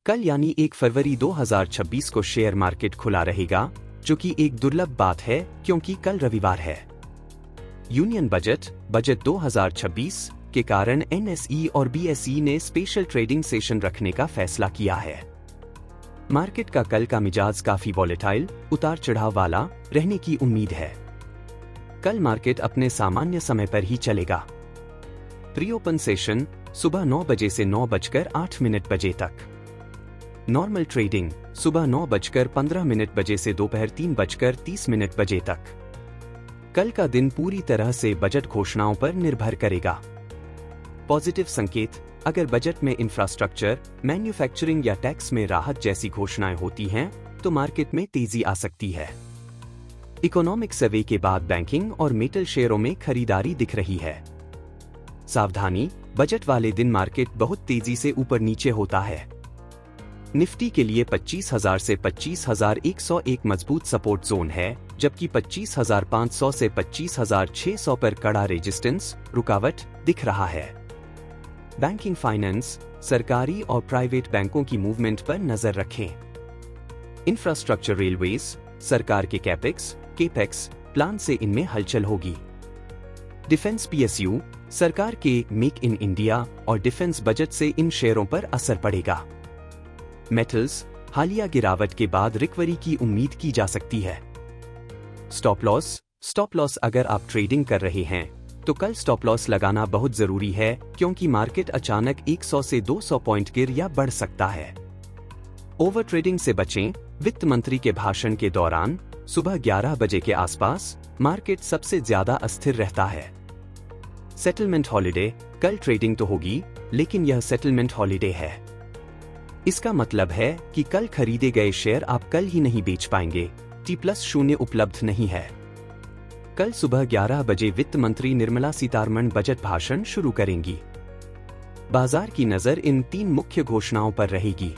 कल यानी 1 फरवरी 2026 को शेयर मार्केट खुला रहेगा, जो कि एक दुर्लभ बात है क्योंकि कल रविवार है। यूनियन बजट 2026 के कारण एनएसई और बीएसई ने स्पेशल ट्रेडिंग सेशन रखने का फैसला किया है। मार्केट का कल का मिजाज काफी वॉलेटाइल, उतार चढ़ाव वाला रहने की उम्मीद है। कल मार्केट अपने सामान्य समय पर ही चलेगा। प्री ओपन सेशन सुबह 9 बजे से 9:08 बजे तक। नॉर्मल ट्रेडिंग सुबह 9:15 बजे से दोपहर 3:30 बजे तक। कल का दिन पूरी तरह से बजट घोषणाओं पर निर्भर करेगा। पॉजिटिव संकेत, अगर बजट में इंफ्रास्ट्रक्चर, मैन्युफैक्चरिंग या टैक्स में राहत जैसी घोषणाएं होती हैं, तो मार्केट में तेजी आ सकती है। इकोनॉमिक सर्वे के बाद बैंकिंग और मेटल शेयरों में खरीदारी दिख रही है। सावधानी, बजट वाले दिन मार्केट बहुत तेजी से ऊपर नीचे होता है। निफ्टी के लिए 25,000 से 25,101 मजबूत सपोर्ट जोन है, जबकि 25,500 से 25,600 पर कड़ा रेजिस्टेंस रुकावट दिख रहा है। बैंकिंग फाइनेंस, सरकारी और प्राइवेट बैंकों की मूवमेंट पर नजर रखें। इंफ्रास्ट्रक्चर, रेलवेज, सरकार के केपेक्स प्लान से इनमें हलचल होगी। डिफेंस, पीएसयू, सरकार के मेक इन इंडिया और डिफेंस बजट से इन शेयरों पर असर पड़ेगा। मेटल्स, हालिया गिरावट के बाद रिकवरी की उम्मीद की जा सकती है। स्टॉप लॉस, अगर आप ट्रेडिंग कर रहे हैं तो कल स्टॉप लॉस लगाना बहुत जरूरी है, क्योंकि मार्केट अचानक 100 से 200 पॉइंट गिर या बढ़ सकता है। ओवर ट्रेडिंग से बचें। वित्त मंत्री के भाषण के दौरान सुबह 11 बजे के आसपास मार्केट सबसे ज्यादा अस्थिर रहता है। सेटलमेंट हॉलिडे, कल ट्रेडिंग तो होगी, लेकिन यह सेटलमेंट हॉलिडे है। इसका मतलब है कि कल खरीदे गए शेयर आप कल ही नहीं बेच पाएंगे। T+0 उपलब्ध नहीं है। कल सुबह 11 बजे वित्त मंत्री निर्मला सीतारमण बजट भाषण शुरू करेंगी। बाजार की नजर इन 3 मुख्य घोषणाओं पर रहेगी।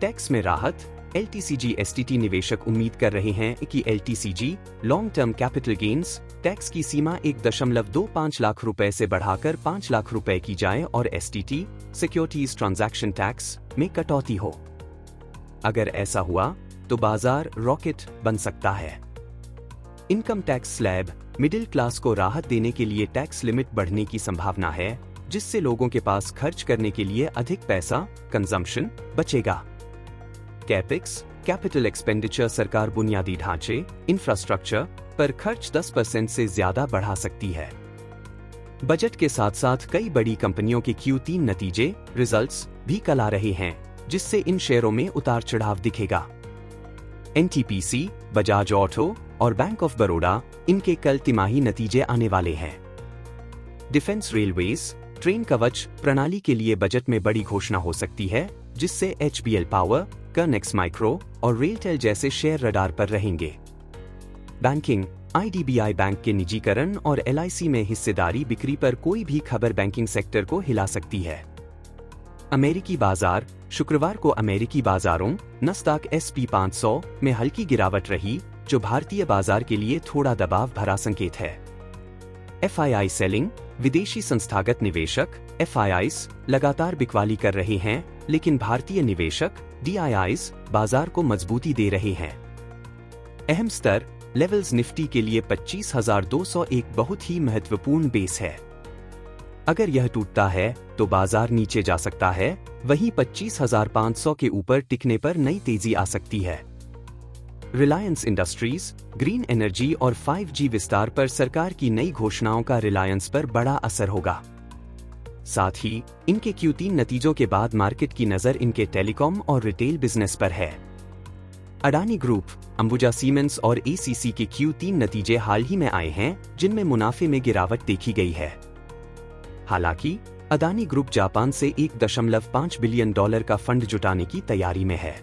टैक्स में राहत, LTCG STT निवेशक उम्मीद कर रहे हैं कि LTCG long term capital gains tax की सीमा 1.25 लाख रुपए से बढ़ाकर 5 लाख रुपए की जाए और STT सिक्योरिटीज ट्रांजैक्शन टैक्स में कटौती हो। अगर ऐसा हुआ तो बाजार रॉकेट बन सकता है। Income tax slab, middle class को राहत देने के लिए टैक्स लिमिट बढ़ने की संभावना है, जिससे लोगों के पास खर्च करने के लिए अधिक पैसा कंजम्पशन बचेगा। कैपेक्स, कैपिटल एक्सपेंडिचर, सरकार बुनियादी ढांचे इंफ्रास्ट्रक्चर पर खर्च 10% से ज्यादा बढ़ा सकती है। बजट के साथ साथ कई बड़ी कंपनियों के Q3 नतीजे रिजल्ट्स भी कल आ रहे हैं, जिससे इन शेयरों में उतार चढ़ाव दिखेगा। NTPC, बजाज ऑटो और बैंक ऑफ बड़ौदा, इनके कल तिमाही नतीजे आने वाले हैं। डिफेंस, रेलवेज, ट्रेन कवच प्रणाली के लिए बजट में बड़ी घोषणा हो सकती है, जिससे HBL पावर, कर्नेक्स माइक्रो और रेलटेल जैसे शेयर रडार पर रहेंगे। बैंकिंग, IDBI बैंक के निजीकरण और LIC में हिस्सेदारी बिक्री पर कोई भी खबर बैंकिंग सेक्टर को हिला सकती है। अमेरिकी बाजार, शुक्रवार को अमेरिकी बाजारों नस्दाक SP 500 में हल्की गिरावट रही, जो भारतीय बाजार के लिए थोड़ा दबाव भरा संकेत है। FII सेलिंग, विदेशी संस्थागत निवेशक FIIs लगातार बिकवाली कर रहे हैं, लेकिन भारतीय निवेशक DIIs बाजार को मजबूती दे रहे हैं। अहम स्तर लेवल्स, निफ्टी के लिए 25,200 एक बहुत ही महत्वपूर्ण बेस है। अगर यह टूटता है तो बाजार नीचे जा सकता है, वहीं 25,500 के ऊपर टिकने पर नई तेजी आ सकती है। रिलायंस इंडस्ट्रीज, ग्रीन एनर्जी और 5G विस्तार पर सरकार की नई घोषणाओं का रिलायंस पर बड़ा असर होगा। साथ ही इनके Q3 नतीजों के बाद मार्केट की नजर इनके टेलीकॉम और रिटेल बिजनेस पर है। अडानी ग्रुप, अंबुजा सीमेंट्स और ACC के Q3 नतीजे हाल ही में आए हैं, जिनमें मुनाफे में गिरावट देखी गई है। हालांकि अडानी ग्रुप जापान से $1.5 बिलियन का फंड जुटाने की तैयारी में है।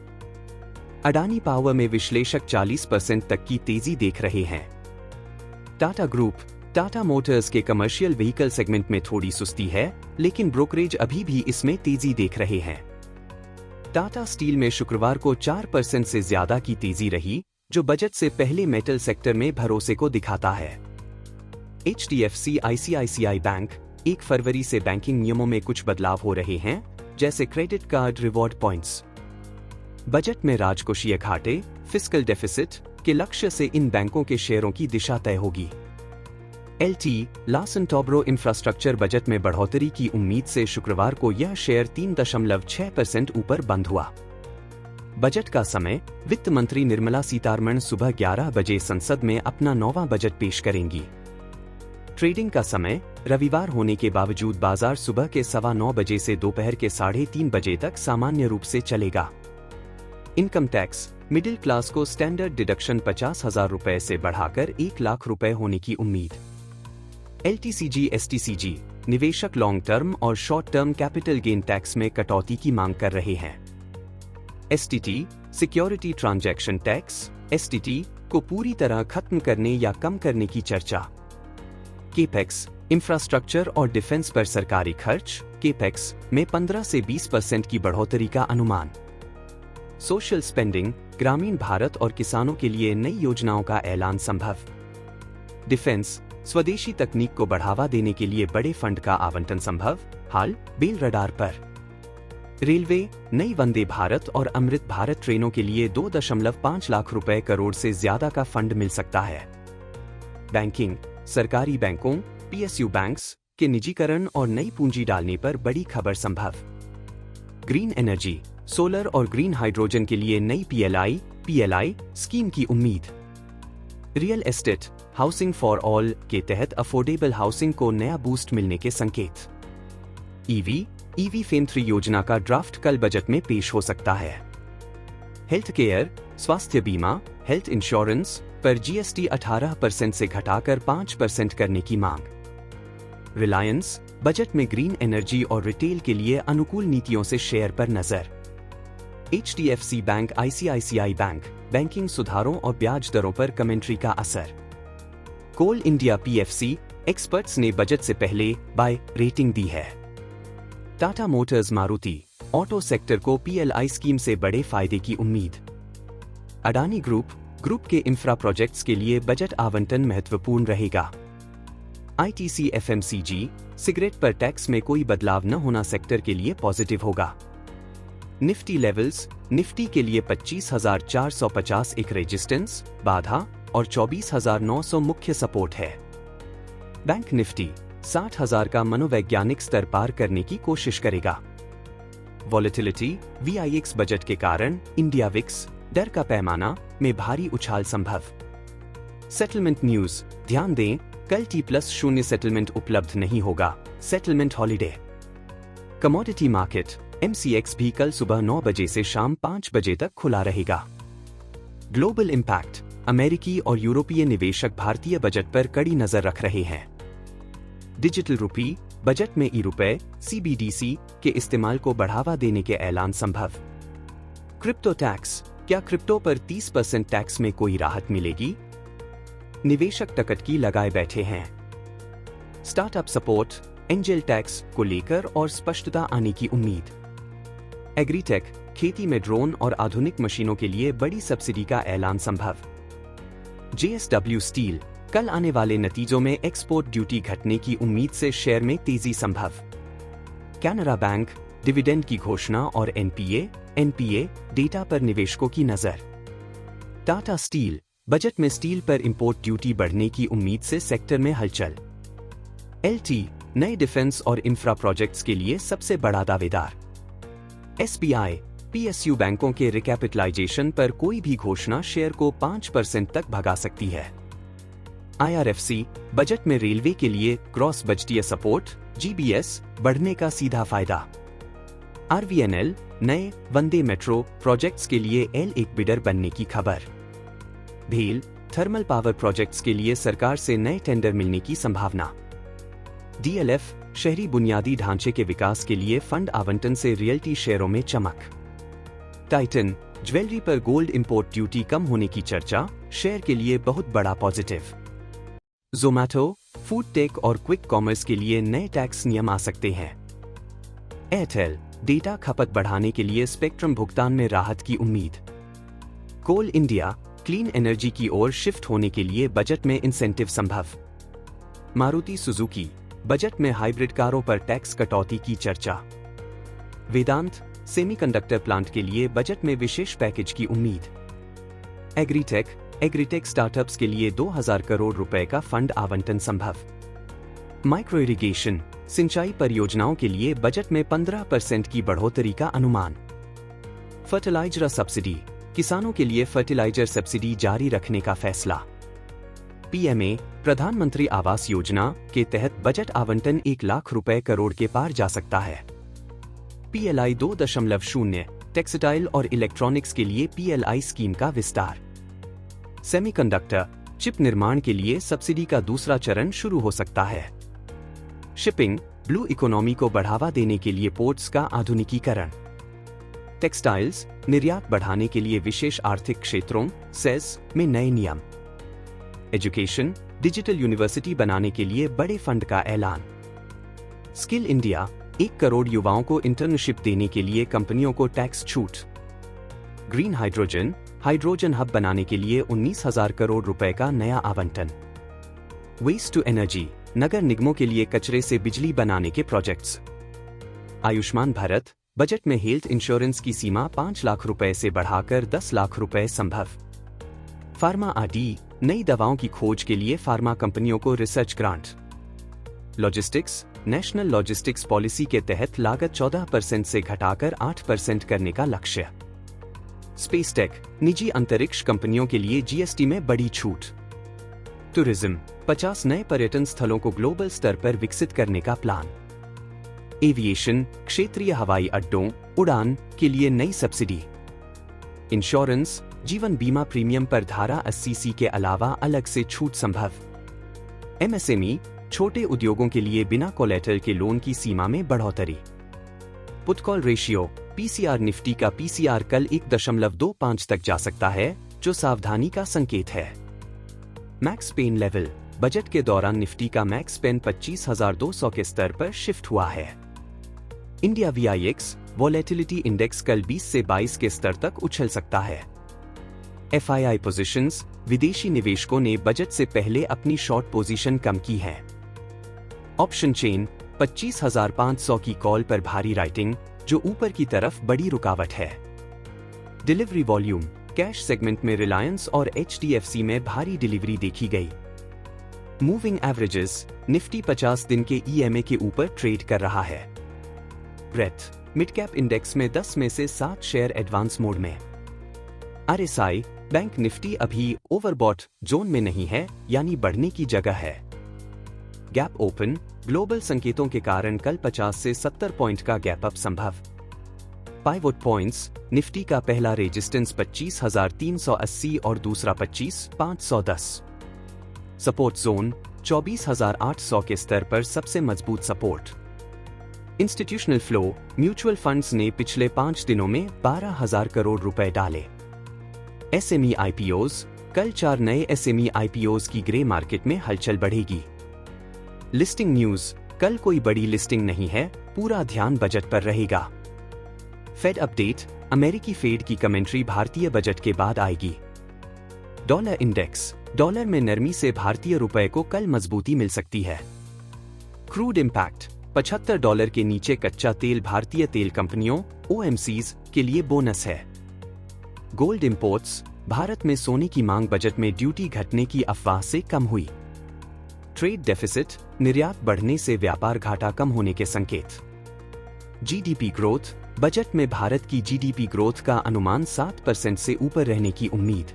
अडानी पावर में विश्लेषक 40% तक की तेजी देख रहे हैं। टाटा ग्रुप, टाटा मोटर्स के कमर्शियल व्हीकल सेगमेंट में थोड़ी सुस्ती है, लेकिन ब्रोकरेज अभी भी इसमें तेजी देख रहे हैं। टाटा स्टील में शुक्रवार को 4% से ज्यादा की तेजी रही, जो बजट से पहले मेटल सेक्टर में भरोसे को दिखाता है। HDFC ICICI बैंक, 1 फरवरी से बैंकिंग नियमों में कुछ बदलाव हो रहे हैं, जैसे credit card reward points. Budget में राजकोषीय घाटे, फिस्कल डेफिसिट के लक्ष्य से इन बैंकों के शेयरों की दिशा तय होगी। LT Larsen Toubro infrastructure budget में बढ़ोतरी की उम्मीद से शुक्रवार को यह शेयर 3.6% ऊपर बंद हुआ। बजट का समय, वित्त मंत्री निर्मला सीतारमण सुबह 11 बजे संसद में अपना 9वां बजट पेश करेंगी। ट्रेडिंग का समय, रविवार होने के बावजूद बाजार सुबह के 9:15 बजे से दोपहर के 3:30 बजे तक सामान्य रूप से चलेगा। इनकम टैक्स, मिडिल क्लास को स्टैंडर्ड डिडक्शन 50,000 रुपए से बढ़ाकर 1 लाख रुपए होने की उम्मीद। LTCG/STCG निवेशक लॉन्ग टर्म और short term capital gain tax में कटौती की मांग कर रहे हैं। STT security transaction tax STT को पूरी तरह खत्म करने या कम करने की चर्चा। केपेक्स इंफ्रास्ट्रक्चर और डिफेंस पर सरकारी खर्च केपेक्स में 15 से 20% की बढ़ोतरी का अनुमान। सोशल स्पेंडिंग, ग्रामीण भारत और किसानों के लिए नई योजनाओं का ऐलान संभव। डिफेंस, स्वदेशी तकनीक को बढ़ावा देने के लिए बड़े फंड का आवंटन संभव, हाल बेल रडार पर। रेलवे, नई वंदे भारत और अमृत भारत ट्रेनों के लिए 2.5 लाख रुपए करोड़ से ज्यादा का फंड मिल सकता है। बैंकिंग, सरकारी बैंकों PSU बैंक्स के निजीकरण और नई पूंजी डालने पर बड़ी खबर संभव। ग्रीन एनर्जी, सोलर और ग्रीन हाइड्रोजन के लिए नई PLI स्कीम की उम्मीद। Real estate, housing for all के तहत अफोर्डेबल हाउसिंग को नया बूस्ट मिलने के संकेत। EV फेम 3 योजना का ड्राफ्ट कल बजट में पेश हो सकता है। हेल्थ केयर, स्वास्थ्य बीमा, हेल्थ इंश्योरेंस पर GST 18% से घटाकर 5% करने की मांग। रिलायंस, बजट में ग्रीन एनर्जी और रिटेल के लिए अनुकूल नीतियों से शेयर पर नजर। HDFC bank, ICICI bank, banking सुधारों और ब्याज दरों पर कमेंट्री का असर। कोल इंडिया PFC, एक्सपर्ट्स ने बजट से पहले बाय रेटिंग दी है। Tata Motors Maruti, auto sector को PLI स्कीम से बड़े फायदे की उम्मीद। अडानी ग्रुप के इंफ्रा प्रोजेक्ट्स के लिए बजट आवंटन महत्वपूर्ण रहेगा। ITC FMCG, सिगरेट पर टैक्स में कोई बदलाव न होना सेक्टर के लिए पॉजिटिव होगा। निफ्टी लेवल्स, निफ्टी के लिए 25,450 एक रेजिस्टेंस बाधा और 24,900 मुख्य सपोर्ट है। बैंक निफ्टी 60,000 का मनोवैज्ञानिक स्तर पार करने की कोशिश करेगा। वॉलेटिलिटी, VIX बजट के कारण इंडिया विक्स डर का पैमाना में भारी उछाल संभव। सेटलमेंट न्यूज, ध्यान दें, कल T+0 सेटलमेंट उपलब्ध नहीं होगा, settlement holiday. Commodity market, MCX भी कल सुबह 9 बजे से शाम 5 बजे तक खुला रहेगा। ग्लोबल इंपैक्ट, अमेरिकी और यूरोपीय निवेशक भारतीय बजट पर कड़ी नजर रख रहे हैं। डिजिटल रुपी, बजट में ई-रुपए CBDC के इस्तेमाल को बढ़ावा देने के ऐलान संभव। क्रिप्टो टैक्स, क्या क्रिप्टो पर 30% टैक्स में कोई राहत मिलेगी? निवेशक टकटकी लगाए बैठे हैं। स्टार्टअप सपोर्ट, एंजल टैक्स को लेकर और स्पष्टता आने की उम्मीद। एग्रीटेक, खेती में ड्रोन और आधुनिक मशीनों के लिए बड़ी सब्सिडी का ऐलान संभव। JSW स्टील, कल आने वाले नतीजों में एक्सपोर्ट ड्यूटी घटने की उम्मीद से शेयर में तेजी संभव। कैनरा बैंक, डिविडेंड की घोषणा और NPA डेटा पर निवेशकों की नजर। टाटा स्टील, बजट में स्टील पर इंपोर्ट ड्यूटी बढ़ने की उम्मीद से सेक्टर में हलचल। LT, नए डिफेंस और इंफ्रा प्रोजेक्ट्स के लिए सबसे बड़ा दावेदार। SBI, PSU बैंकों के रिकैपिटलाइजेशन पर कोई भी घोषणा शेयर को 5% तक भगा सकती है। IRFC, बजट में रेलवे के लिए क्रॉस बजटीय सपोर्ट GBS बढ़ने का सीधा फायदा। RVNL, नए वंदे मेट्रो प्रोजेक्ट्स के लिए L1 बिडर बनने की खबर। भेल, थर्मल पावर प्रोजेक्ट्स के लिए सरकार से नए टेंडर मिलने की संभावना। DLF, शहरी बुनियादी ढांचे के विकास के लिए फंड आवंटन से रियल्टी शेयरों में चमक। टाइटन, ज्वेलरी पर गोल्ड इंपोर्ट ड्यूटी कम होने की चर्चा, शेयर के लिए बहुत बड़ा पॉजिटिव। ज़ोमैटो, फूड टेक और क्विक कॉमर्स के लिए नए टैक्स नियम आ सकते हैं। एयरटेल, डेटा खपत बढ़ाने के लिए स्पेक्ट्रम भुगतान में राहत की उम्मीद। कोल इंडिया, क्लीन एनर्जी की ओर शिफ्ट होने के लिए बजट में इंसेंटिव संभव। मारुति सुजुकी, बजट में हाइब्रिड कारों पर टैक्स कटौती की चर्चा। वेदांत सेमीकंडक्टर प्लांट के लिए बजट में विशेष पैकेज की उम्मीद। एग्रीटेक स्टार्टअप्स के लिए 2000 करोड़ रुपए का फंड आवंटन संभव। माइक्रो इरिगेशन सिंचाई परियोजनाओं के लिए बजट में 15% की बढ़ोतरी का अनुमान। फर्टिलाइजर सब्सिडी किसानों के लिए फर्टिलाइजर सब्सिडी जारी रखने का फैसला। पीएमए प्रधानमंत्री आवास योजना के तहत बजट आवंटन 1 लाख रुपए करोड़ के पार जा सकता है। पीएलआई 2.0 टेक्सटाइल और इलेक्ट्रॉनिक्स के लिए पीएलआई स्कीम का विस्तार। सेमीकंडक्टर चिप निर्माण के लिए सब्सिडी का दूसरा चरण शुरू हो सकता है। शिपिंग ब्लू इकोनॉमी को बढ़ावा देने के लिए पोर्ट्स का आधुनिकीकरण। टेक्सटाइल्स निर्यात बढ़ाने के लिए विशेष आर्थिक क्षेत्रों सेस में नए नियम। एजुकेशन डिजिटल यूनिवर्सिटी बनाने के लिए बड़े फंड का ऐलान। स्किल इंडिया 1 करोड़ युवाओं को इंटर्नशिप देने के लिए कंपनियों को टैक्स छूट। ग्रीन हाइड्रोजन हब बनाने के लिए 19,000 करोड़ रुपए का नया आवंटन। वेस्ट टू एनर्जी नगर निगमों के लिए कचरे से बिजली बनाने के प्रोजेक्ट्स। आयुष्मान भारत बजट में हेल्थ इंश्योरेंस की सीमा 5 लाख रुपए से बढ़ाकर 10 लाख रुपए संभव। फार्मा आरडी नई दवाओं की खोज के लिए फार्मा कंपनियों को research grant. Logistics national logistics policy के तहत लागत 14% से घटाकर 8% करने का लक्ष्य। स्पेस टेक निजी अंतरिक्ष कंपनियों के लिए जीएसटी में बड़ी छूट। टूरिज्म 50 नए पर्यटन स्थलों को ग्लोबल स्तर पर विकसित करने का प्लान। एविएशन क्षेत्रीय हवाई अड्डों उड़ान के लिए नई सब्सिडी। इंश्योरेंस जीवन बीमा प्रीमियम पर धारा 80C के अलावा अलग से छूट संभव। एमएसएमई छोटे उद्योगों के लिए बिना कोलेटरल के लोन की सीमा में बढ़ोतरी। Put call ratio PCR Nifty का पीसीआर कल 1.25 तक जा सकता है, जो सावधानी का संकेत है। मैक्स पेन लेवल बजट के दौरान निफ्टी का मैक्स पेन 25,200 के स्तर पर शिफ्ट हुआ है। इंडिया वीआईएक्स वोलेटिलिटी इंडेक्स कल 20 से 22 के स्तर तक उछल सकता है। एफआईआई पोजीशंस विदेशी निवेशकों ने बजट से पहले अपनी शॉर्ट पोजीशन कम की है। ऑप्शन चेन 25,500 की कॉल पर भारी राइटिंग, जो ऊपर की तरफ बड़ी रुकावट है। डिलीवरी वॉल्यूम कैश सेगमेंट में रिलायंस और एचडीएफसी में भारी डिलीवरी देखी गई। मूविंग एवरेजेस निफ्टी 50 दिन के ईएमए के ऊपर ट्रेड कर रहा है। ब्रेथ मिड कैप इंडेक्स में 10 में से 7 शेयर एडवांस मोड में। आरएसआई बैंक निफ्टी अभी ओवरबॉट जोन में नहीं है, यानी बढ़ने की जगह है। गैप ओपन ग्लोबल संकेतों के कारण कल 50 से 70 पॉइंट का गैप अप संभव। पाइवोट पॉइंट्स निफ्टी का पहला रेजिस्टेंस 25,380 और दूसरा 25,510। सपोर्ट जोन 24,800 के स्तर पर सबसे मजबूत support. Institutional flow mutual funds ने पिछले 5 दिनों में 12,000 करोड़ रुपए डाले। एसएमई आईपीओज कल 4 नए एसएमई आईपीओज की ग्रे मार्केट में हलचल बढ़ेगी। लिस्टिंग न्यूज कल कोई बड़ी लिस्टिंग नहीं है, पूरा ध्यान बजट पर रहेगा। फेड अपडेट अमेरिकी फेड की कमेंट्री भारतीय बजट के बाद आएगी। डॉलर इंडेक्स डॉलर में नरमी से भारतीय रुपए को कल मजबूती मिल सकती है। क्रूड इंपैक्ट $75 के नीचे कच्चा तेल भारतीय तेल कंपनियों ओएमसीज के लिए बोनस है। गोल्ड इंपोर्ट्स भारत में सोने की मांग बजट में ड्यूटी घटने की अफवाह से कम हुई। ट्रेड डेफिसिट निर्यात बढ़ने से व्यापार घाटा कम होने के संकेत। जीडीपी ग्रोथ बजट में भारत की जीडीपी ग्रोथ का अनुमान 7% से ऊपर रहने की उम्मीद।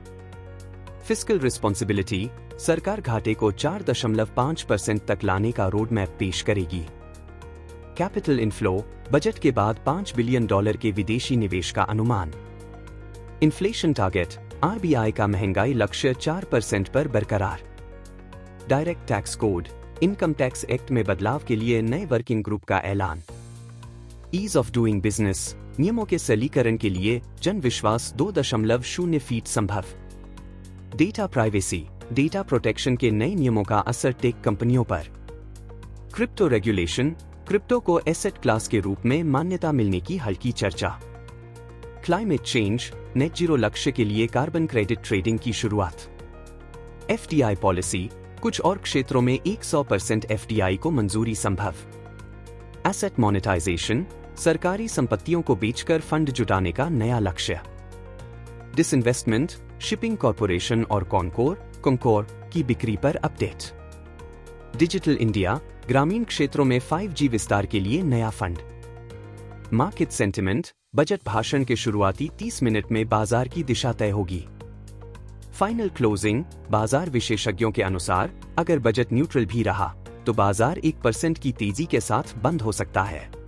फिस्कल रिस्पॉन्सिबिलिटी सरकार घाटे को 4.5% तक लाने का रोड मैप पेश करेगी। कैपिटल इनफ्लो बजट के बाद $5 बिलियन के विदेशी निवेश का अनुमान। इन्फ्लेशन टारगेट आरबीआई का महंगाई लक्ष्य 4% पर बरकरार। Direct tax code income tax act में बदलाव के लिए नए वर्किंग ग्रुप का ऐलान। ईज ऑफ डूइंग बिजनेस नियमों के सरलीकरण के लिए जन विश्वास 2.0 फीट संभव। डेटा प्राइवेसी डेटा प्रोटेक्शन के नए नियमों का असर टेक कंपनियों पर। क्रिप्टो रेगुलेशन क्रिप्टो को एसेट क्लास के रूप में मान्यता मिलने की हल्की चर्चा। क्लाइमेट चेंज नेट जीरो लक्ष्य के लिए कार्बन क्रेडिट ट्रेडिंग की शुरुआत। एफडीआई पॉलिसी कुछ और क्षेत्रों में 100% एफडीआई को मंजूरी संभव। एसेट मोनेटाइजेशन सरकारी संपत्तियों को बेचकर फंड जुटाने का नया लक्ष्य। डिसइन्वेस्टमेंट, शिपिंग कॉरपोरेशन और कॉनकोर की बिक्री पर अपडेट। डिजिटल इंडिया, ग्रामीण क्षेत्रों में 5G विस्तार के लिए नया फंड। मार्केट सेंटिमेंट, बजट भाषण के शुरुआती 30 मिनट में बाजार की दिशा तय होगी। फाइनल क्लोजिंग, बाजार विशेषज्ञों के अनुसार अगर बजट न्यूट्रल भी रहा तो बाजार 1% की तेजी के साथ बंद हो सकता है।